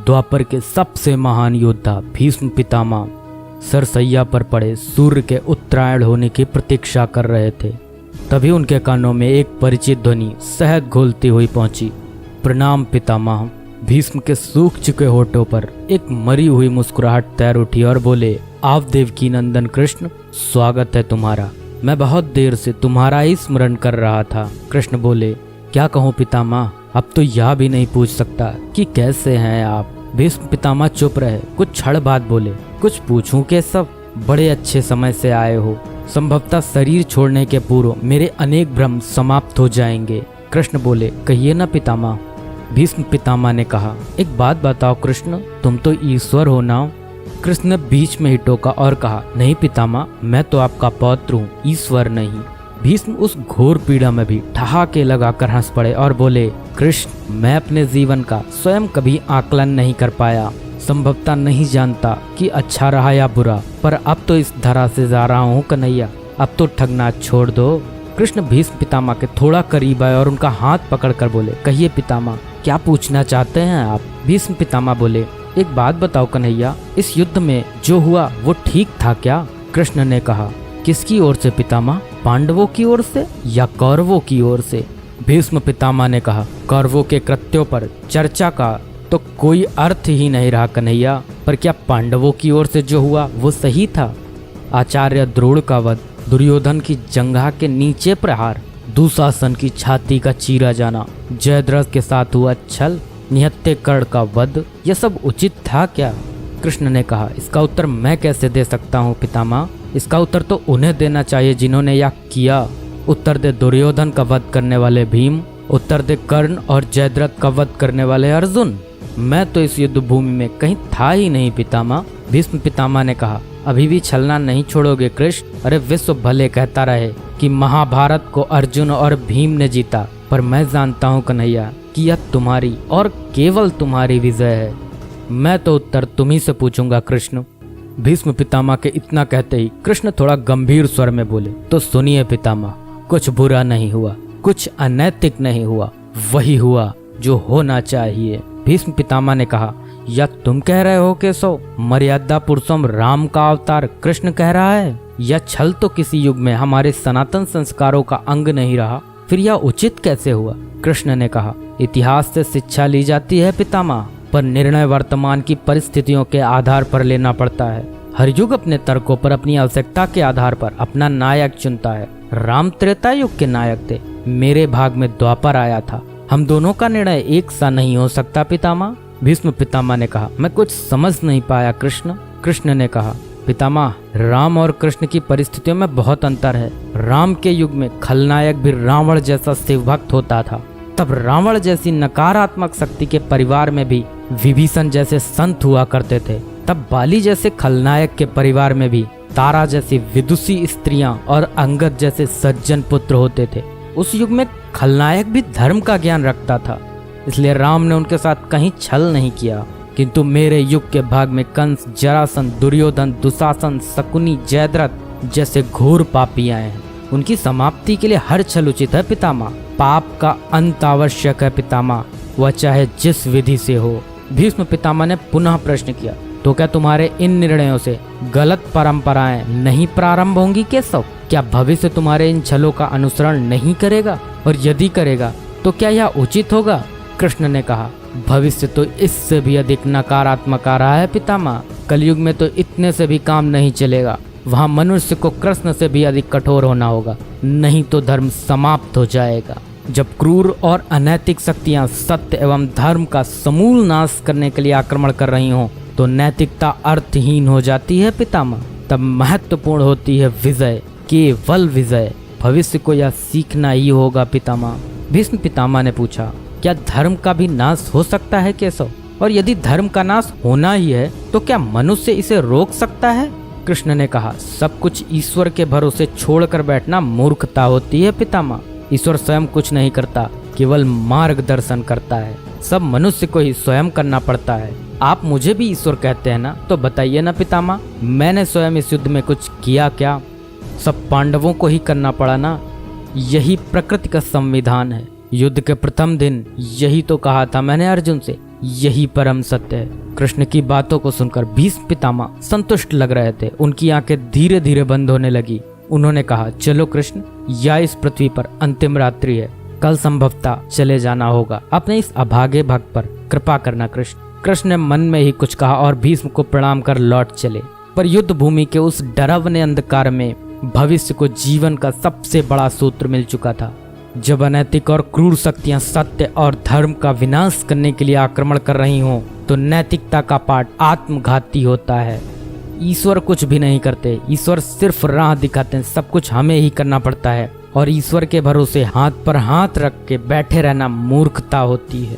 द्वापर के सबसे महान योद्धा भीष्म पितामह सरसैया पर पड़े सूर्य के उत्तरायण होने की प्रतीक्षा कर रहे थे। तभी उनके कानों में एक परिचित ध्वनि शहद घोलती हुई पहुंची। प्रणाम पितामह। भीष्म के सूख चुके होठों पर एक मरी हुई मुस्कुराहट तैर उठी और बोले, आप देवकी नंदन कृष्ण, स्वागत है तुम्हारा। मैं बहुत देर से तुम्हारा ही स्मरण कर रहा था। कृष्ण बोले, क्या कहूँ पितामह, अब तो यह भी नहीं पूछ सकता कि कैसे हैं आप। भीष्म पितामह चुप रहे, कुछ क्षण बाद बोले, कुछ पूछूं के सब, बड़े अच्छे समय से आए हो। संभवतः शरीर छोड़ने के पूर्व मेरे अनेक भ्रम समाप्त हो जाएंगे। कृष्ण बोले, कहिए ना पितामह। भीष्म पितामह ने कहा, एक बात बताओ कृष्ण, तुम तो ईश्वर हो ना। कृष्ण ने बीच में ही टोका और कहा, नहीं पितामह, मैं तो आपका पौत्र हूँ, ईश्वर नहीं। भीष्म उस घोर पीड़ा में भी ठहाके लगाकर हंस पड़े और बोले, कृष्ण, मैं अपने जीवन का स्वयं कभी आकलन नहीं कर पाया। संभवतः नहीं जानता कि अच्छा रहा या बुरा, पर अब तो इस धरा से जा रहा हूँ कन्हैया, अब तो ठगना छोड़ दो। कृष्ण भीष्म पितामह के थोड़ा करीब आए और उनका हाथ पकड़कर बोले, कहिए पितामह, क्या पूछना चाहते हैं आप। भीष्म पितामह बोले, एक बात बताओ कन्हैया, इस युद्ध में जो हुआ वो ठीक था क्या। कृष्ण ने कहा, किसकी ओर से पितामह, पांडवों की ओर से या कौरवों की ओर से। भीष्म पितामह ने कहा, कौरवों के कृत्यों पर चर्चा का तो कोई अर्थ ही नहीं रहा कन्हैया, पर क्या पांडवों की ओर से जो हुआ वो सही था। आचार्य द्रोण का वध, दुर्योधन की जंघा के नीचे प्रहार, दुशासन की छाती का चीरा जाना, जयद्रथ के साथ हुआ छल, निहत्थे कर्ण का वध, यह सब उचित था क्या। कृष्ण ने कहा, इसका उत्तर मैं कैसे दे सकता हूँ पितामह, इसका उत्तर तो उन्हें देना चाहिए जिन्होंने यह किया। उत्तर दे दुर्योधन का वध करने वाले भीम, उत्तर दे कर्ण और जयद्रथ का वध करने वाले अर्जुन। मैं तो इस युद्ध भूमि में कहीं था ही नहीं पितामह। भीष्म पितामह ने कहा, अभी भी छलना नहीं छोड़ोगे कृष्ण। अरे विश्व भले कहता रहे कि महाभारत को अर्जुन और भीम ने जीता, पर मैं जानता हूँ कन्हैया कि यह तुम्हारी और केवल तुम्हारी विजय है। मैं तो उत्तर तुम्ही से पूछूंगा कृष्ण। भीष्म पितामह के इतना कहते ही कृष्ण थोड़ा गंभीर स्वर में बोले, तो सुनिए पितामह, कुछ बुरा नहीं हुआ, कुछ अनैतिक नहीं हुआ, वही हुआ जो होना चाहिए। भीष्म पितामह ने कहा, या तुम कह रहे हो केशव, मर्यादा पुरुषोत्तम राम का अवतार कृष्ण कह रहा है। यह छल तो किसी युग में हमारे सनातन संस्कारों का अंग नहीं रहा, फिर यह उचित कैसे हुआ। कृष्ण ने कहा, इतिहास से शिक्षा ली जाती है पितामह, पर निर्णय वर्तमान की परिस्थितियों के आधार पर लेना पड़ता है। हर युग अपने तर्कों पर, अपनी आवश्यकता के आधार पर अपना नायक चुनता है। राम त्रेता युग के नायक थे, मेरे भाग में द्वापर आया था। हम दोनों का निर्णय एक सा नहीं हो सकता पितामह। भीष्म पितामह ने कहा, मैं कुछ समझ नहीं पाया कृष्ण। कृष्ण ने कहा, पितामह, राम और कृष्ण की परिस्थितियों में बहुत अंतर है। राम के युग में खलनायक भी रावण जैसा शिवभक्त होता था, तब रावण जैसी नकारात्मक शक्ति के परिवार में भी विभीषण जैसे संत हुआ करते थे। तब बाली जैसे खलनायक के परिवार में भी तारा जैसी विदुषी स्त्रियां और अंगद जैसे सज्जन पुत्र होते थे। उस युग में खलनायक भी धर्म का ज्ञान रखता था, इसलिए राम ने उनके साथ कहीं छल नहीं किया। किंतु मेरे युग के भाग में कंस, जरासंध, दुर्योधन, दुशासन, शकुनी, जयद्रथ जैसे घोर पापी आए हैं। उनकी समाप्ति के लिए हर छल उचित है पितामह। पाप का अंत आवश्यक है पितामह, वह चाहे जिस विधि से हो। भीष्म पितामह ने पुनः प्रश्न किया, तो क्या तुम्हारे इन निर्णयों से गलत परंपराएं नहीं प्रारंभ होंगी केशव। क्या भविष्य तुम्हारे इन छलों का अनुसरण नहीं करेगा, और यदि करेगा तो क्या यह उचित होगा। कृष्ण ने कहा, भविष्य तो इससे भी अधिक नकारात्मक आ रहा है पितामह। कलयुग में तो इतने से भी काम नहीं चलेगा, वहाँ मनुष्य को कृष्ण से भी अधिक कठोर होना होगा, नहीं तो धर्म समाप्त हो जाएगा। जब क्रूर और अनैतिक शक्तियाँ सत्य एवं धर्म का समूल नाश करने के लिए आक्रमण कर रही हों, तो नैतिकता अर्थहीन हो जाती है पितामह। तब महत्वपूर्ण होती है विजय, केवल विजय। भविष्य को यह सीखना ही होगा पितामह। भीष्म पितामह ने पूछा, क्या धर्म का भी नाश हो सकता है केशव, और यदि धर्म का नाश होना ही है तो क्या मनुष्य इसे रोक सकता है। कृष्ण ने कहा, सब कुछ ईश्वर के भरोसे छोड़कर बैठना मूर्खता होती है पितामह। ईश्वर स्वयं कुछ नहीं करता, केवल मार्गदर्शन करता है। सब मनुष्य को ही स्वयं करना पड़ता है। आप मुझे भी ईश्वर कहते हैं ना, तो बताइए ना पितामह, मैंने स्वयं इस युद्ध में कुछ किया क्या। सब पांडवों को ही करना पड़ा ना, यही प्रकृति का संविधान है। युद्ध के प्रथम दिन यही तो कहा था मैंने अर्जुन से, यही परम सत्य है। कृष्ण की बातों को सुनकर भीष्म पितामह संतुष्ट लग रहे थे। उनकी आंखें धीरे धीरे बंद होने लगी। उन्होंने कहा, चलो कृष्ण, यह इस पृथ्वी पर अंतिम रात्रि है, कल संभवतः चले जाना होगा। अपने इस अभागे भक्त पर कृपा करना कृष्ण। कृष्ण ने मन में ही कुछ कहा और भीष्म को प्रणाम कर लौट चले। पर युद्ध भूमि के उस डरावने अंधकार में भविष्य को जीवन का सबसे बड़ा सूत्र मिल चुका था। जब अनैतिक और क्रूर शक्तियां सत्य और धर्म का विनाश करने के लिए आक्रमण कर रही हों, तो नैतिकता का पाठ आत्मघाती होता है। ईश्वर कुछ भी नहीं करते, ईश्वर सिर्फ राह दिखाते हैं। सब कुछ हमें ही करना पड़ता है और ईश्वर के भरोसे हाथ पर हाथ रख के बैठे रहना मूर्खता होती है।